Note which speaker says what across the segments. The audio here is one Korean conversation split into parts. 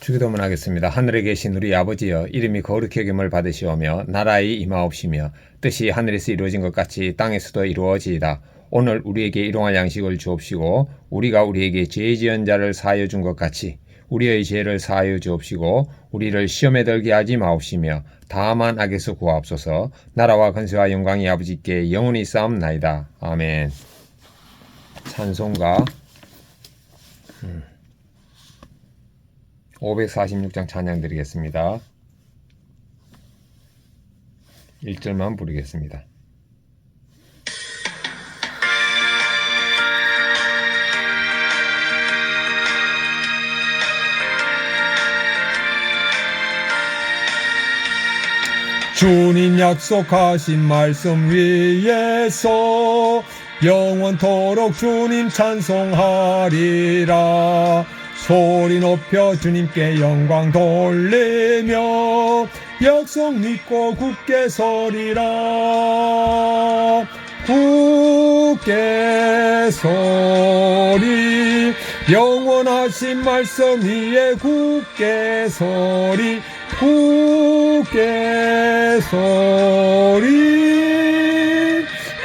Speaker 1: 주기도문 하겠습니다. 하늘에 계신 우리 아버지여, 이름이 거룩히 여김을 받으시오며 나라의 임하옵시며 뜻이 하늘에서 이루어진 것 같이 땅에서도 이루어지이다. 오늘 우리에게 일용할 양식을 주옵시고 우리가 우리에게 죄 지은 자를 사하여 준 것 같이 우리의 죄를 사하여 주옵시고 우리를 시험에 들게 하지 마옵시며 다만 악에서 구하옵소서. 나라와 권세와 영광이 아버지께 영원히 있사옵나이다. 아멘. 찬송가 546장 찬양 드리겠습니다. 1절만 부르겠습니다. 주님 약속하신 말씀 위에서 영원토록 주님 찬송하리라. 소리 높여 주님께 영광 돌리며 약속 믿고 굳게 서리라. 굳게 서리 영원하신 말씀 위에 굳게 서리 굳게 서리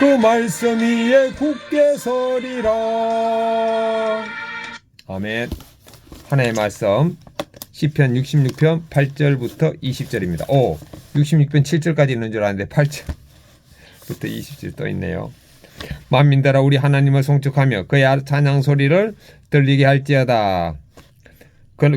Speaker 1: 그 말씀 위에 굳게 서리라. 아멘. 하나의 말씀 시편 66편 8절부터 20절입니다. 66편 7절까지 있는 줄 알았는데 8절부터 20절 또 있네요. 만민들아 우리 하나님을 송축하며 그의 찬양 소리를 들리게 할지어다.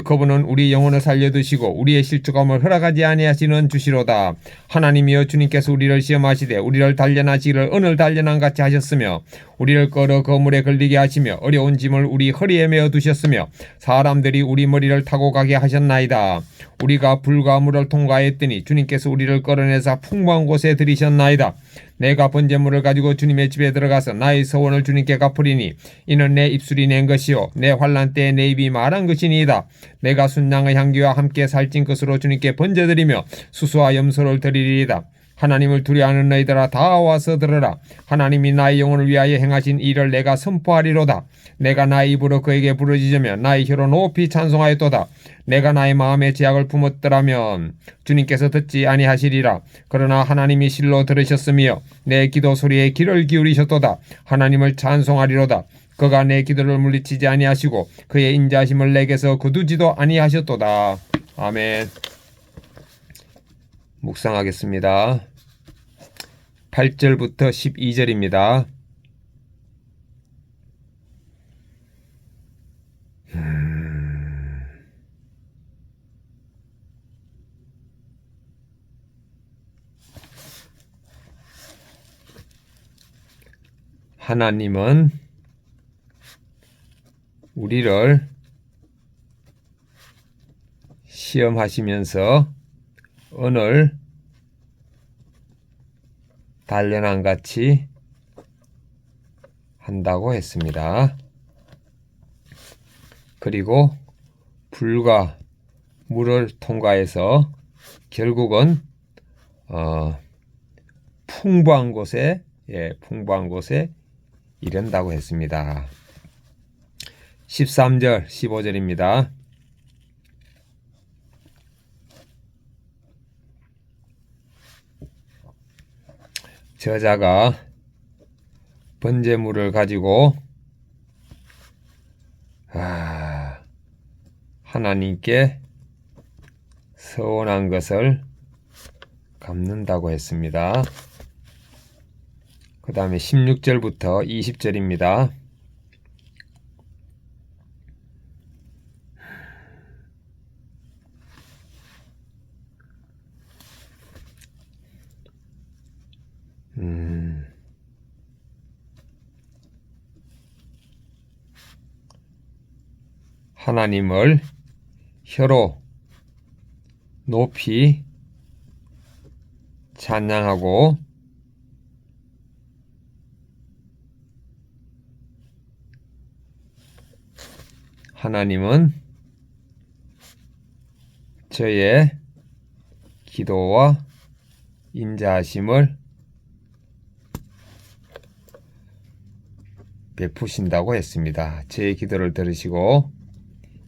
Speaker 1: 그분은 우리 영혼을 살려두시고 우리의 실족함을 허락하지 아니하시는 주시로다. 하나님이여 주님께서 우리를 시험하시되 우리를 단련하시기를 은을 단련한 같이 하셨으며 우리를 끌어 거물에 걸리게 하시며 어려운 짐을 우리 허리에 메어 두셨으며 사람들이 우리 머리를 타고 가게 하셨나이다. 우리가 불과 물을 통과했더니 주님께서 우리를 끌어내사 풍부한 곳에 들이셨나이다. 내가 번제물을 가지고 주님의 집에 들어가서 나의 서원을 주님께 갚으리니 이는 내 입술이 낸 것이요 내 환난 때에 내 입이 말한 것이니이다. 내가 순양의 향기와 함께 살찐 것으로 주님께 번제드리며 수수와 염소를 드리리이다. 하나님을 두려워하는 너희들아 다 와서 들으라. 하나님이 나의 영혼을 위하여 행하신 일을 내가 선포하리로다. 내가 나의 입으로 그에게 부르짖으며 나의 혀로 높이 찬송하였도다. 내가 나의 마음에 제약을 품었더라면 주님께서 듣지 아니하시리라. 그러나 하나님이 실로 들으셨으며 내 기도 소리에 귀를 기울이셨도다. 하나님을 찬송하리로다. 그가 내 기도를 물리치지 아니하시고 그의 인자하심을 내게서 거두지도 아니하셨도다. 아멘. 묵상하겠습니다. 8절부터 12절입니다. 하나님은 우리를 시험하시면서 은을 단련한 같이 한다고 했습니다. 그리고 불과 물을 통과해서 결국은 풍부한 곳에 이른다고 했습니다. 13절 15절입니다. 저자가 번제물을 가지고 하나님께 서원한 것을 갚는다고 했습니다. 그 다음에 16절부터 20절입니다. 하나님을 혀로 높이 찬양하고 하나님은 저의 기도와 인자하심을 베푸신다고 했습니다. 제 기도를 들으시고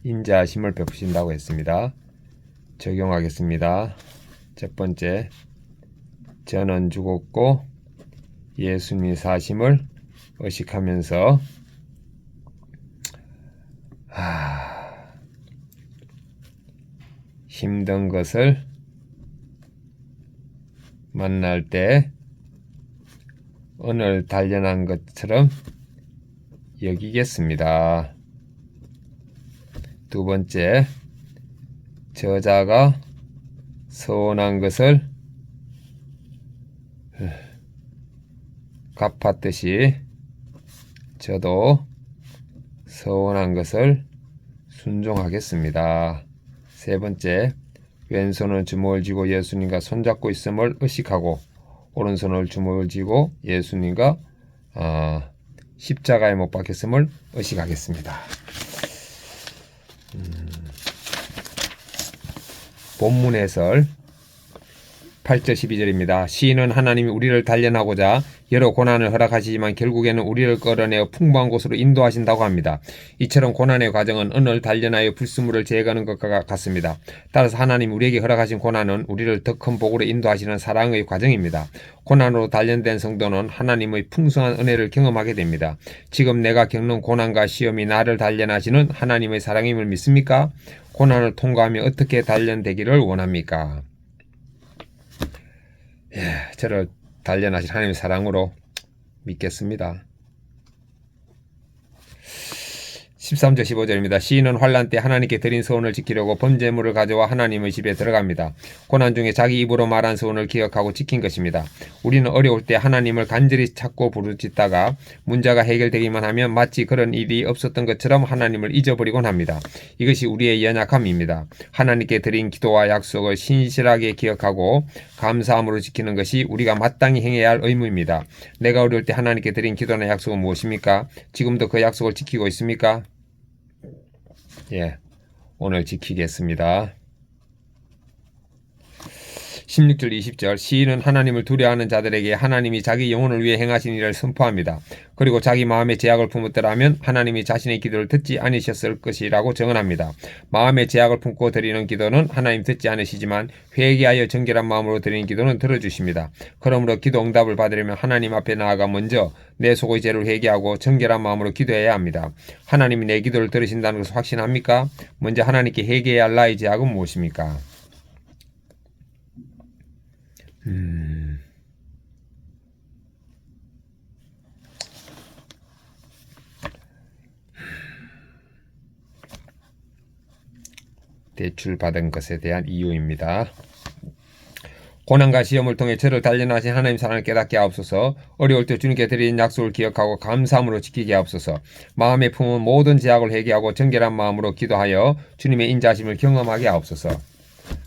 Speaker 1: 인자하심을 베푸신다고 했습니다. 적용하겠습니다. 첫 번째, 저는 죽었고 예수님이 사심을 의식하면서 힘든 것을 만날 때 은을 단련한 것처럼 여기겠습니다. 두 번째, 저자가 서운한 것을 갚았듯이 저도 서운한 것을 순종하겠습니다. 세 번째, 왼손은 주먹을 쥐고 예수님과 손잡고 있음을 의식하고 오른손을 주먹을 쥐고 예수님과 십자가에 못 박혔음을 의식하겠습니다. 본문 해설 8절 12절입니다. 시인은 하나님이 우리를 단련하고자 여러 고난을 허락하시지만 결국에는 우리를 끌어내어 풍부한 곳으로 인도하신다고 합니다. 이처럼 고난의 과정은 은을 단련하여 불순물을 제거하는 것과 같습니다. 따라서 하나님 우리에게 허락하신 고난은 우리를 더 큰 복으로 인도하시는 사랑의 과정입니다. 고난으로 단련된 성도는 하나님의 풍성한 은혜를 경험하게 됩니다. 지금 내가 겪는 고난과 시험이 나를 단련하시는 하나님의 사랑임을 믿습니까? 고난을 통과하며 어떻게 단련되기를 원합니까? 저를 단련하실 하나님의 사랑으로 믿겠습니다. 13절 15절입니다. 시인은 환난 때 하나님께 드린 서원을 지키려고 번제물을 가져와 하나님의 집에 들어갑니다. 고난 중에 자기 입으로 말한 서원을 기억하고 지킨 것입니다. 우리는 어려울 때 하나님을 간절히 찾고 부르짖다가 문제가 해결되기만 하면 마치 그런 일이 없었던 것처럼 하나님을 잊어버리곤 합니다. 이것이 우리의 연약함입니다. 하나님께 드린 기도와 약속을 신실하게 기억하고 감사함으로 지키는 것이 우리가 마땅히 행해야 할 의무입니다. 내가 어려울 때 하나님께 드린 기도나 약속은 무엇입니까? 지금도 그 약속을 지키고 있습니까? 오늘 지키겠습니다. 16절 20절 시인은 하나님을 두려워하는 자들에게 하나님이 자기 영혼을 위해 행하신 일을 선포합니다. 그리고 자기 마음에 제약을 품었더라면 하나님이 자신의 기도를 듣지 않으셨을 것이라고 증언합니다. 마음에 제약을 품고 드리는 기도는 하나님 듣지 않으시지만 회개하여 정결한 마음으로 드리는 기도는 들어주십니다. 그러므로 기도 응답을 받으려면 하나님 앞에 나아가 먼저 내 속의 죄를 회개하고 정결한 마음으로 기도해야 합니다. 하나님이 내 기도를 들으신다는 것을 확신합니까? 먼저 하나님께 회개해야 할 나의 제약은 무엇입니까? 대출받은 것에 대한 이유입니다. 고난과 시험을 통해 저를 단련하신 하나님 사랑을 깨닫게 하옵소서. 어려울 때 주님께 드린 약속을 기억하고 감사함으로 지키게 하옵소서. 마음에 품은 모든 제약을 회개하고 정결한 마음으로 기도하여 주님의 인자하심을 경험하게 하옵소서.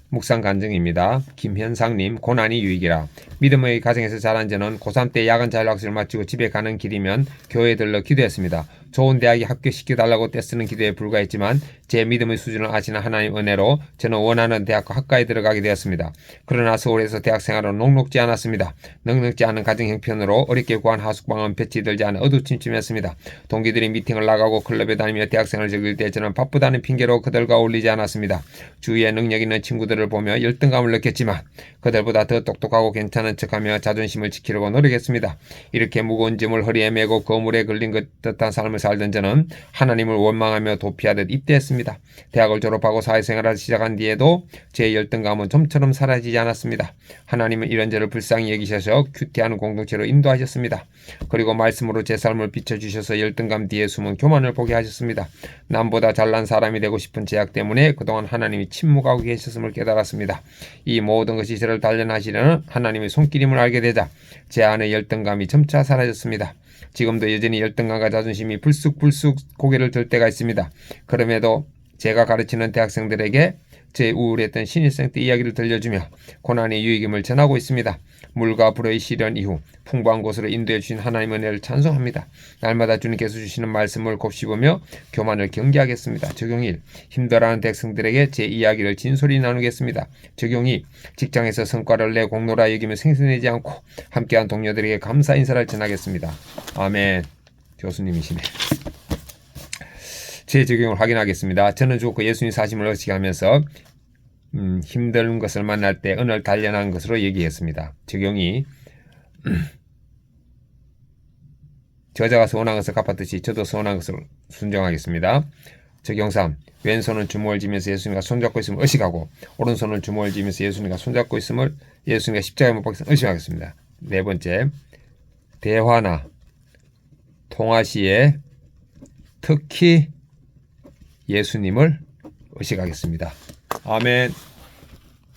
Speaker 1: 묵상 간증입니다. 김현상님, 고난이 유익이라. 믿음의 가정에서 자란 저는 고3 때 야간 자율학습을 마치고 집에 가는 길이면 교회에 들러 기도했습니다. 좋은 대학에 합격시켜달라고 떼쓰는 기도에 불과했지만 제 믿음의 수준을 아시는 하나님 은혜로 저는 원하는 대학과 학과에 들어가게 되었습니다. 그러나 서울에서 대학생활은 녹록지 않았습니다. 넉넉지 않은 가정 형편으로 어렵게 구한 하숙방은 배치되지 않아 어두침침했습니다. 동기들이 미팅을 나가고 클럽에 다니며 대학생활을 즐길 때 저는 바쁘다는 핑계로 그들과 어울리지 않았습니다. 주위에 능력 있는 친구들을 보며 열등감을 느꼈지만 그들보다 더 똑똑하고 괜찮은 척하며 자존심을 지키려고 노력했습니다. 이렇게 무거운 짐을 허리에 메고 거물에 걸린 것 듯한 삶을 살던 저는 하나님을 원망하며 도피하듯 입대했습니다. 대학을 졸업하고 사회생활을 시작한 뒤에도 제 열등감은 좀처럼 사라지지 않았습니다. 하나님은 이런 저를 불쌍히 여기셔서 큐티하는 공동체로 인도하셨습니다. 그리고 말씀으로 제 삶을 비춰주셔서 열등감 뒤에 숨은 교만을 보게 하셨습니다. 남보다 잘난 사람이 되고 싶은 제약 때문에 그동안 하나님이 침묵하고 계셨음을 깨달았습니다. 이 모든 것이 저를 단련하시려는 하나님의 손길임을 알게 되자 제 안의 열등감이 점차 사라졌습니다. 지금도 여전히 열등감과 자존심이 불쑥불쑥 고개를 들 때가 있습니다. 그럼에도 제가 가르치는 대학생들에게 제 우울했던 신입생 때 이야기를 들려주며 고난의 유익임을 전하고 있습니다. 물과 불의 시련 이후 풍부한 곳으로 인도해 주신 하나님의 은혜를 찬송합니다. 날마다 주님께서 주시는 말씀을 곱씹으며 교만을 경계하겠습니다. 적용 1. 힘들어하는 대학생들에게 제 이야기를 진솔히 나누겠습니다. 적용 2. 직장에서 성과를 내 공로라 여기며 생색내지 않고 함께한 동료들에게 감사 인사를 전하겠습니다. 아멘. 교수님이시네. 제 적용을 확인하겠습니다. 저는 죽었고 예수님 사심을 의식하면서 힘든 것을 만날 때 은을 단련한 것으로 얘기했습니다. 적용이 저자가 서운한 것을 갚았듯이 저도 서운한 것을 순정하겠습니다. 적용 3. 왼손은 주먹을 쥐면서 예수님과 손잡고 있음을 의식하고 오른손은 주먹을 쥐면서 예수님과 손잡고 있음을 예수님과 십자가에 못 박혀 의식하겠습니다. 네 번째, 대화나 통화 시에 특히 예수님을 의식하겠습니다. 아멘.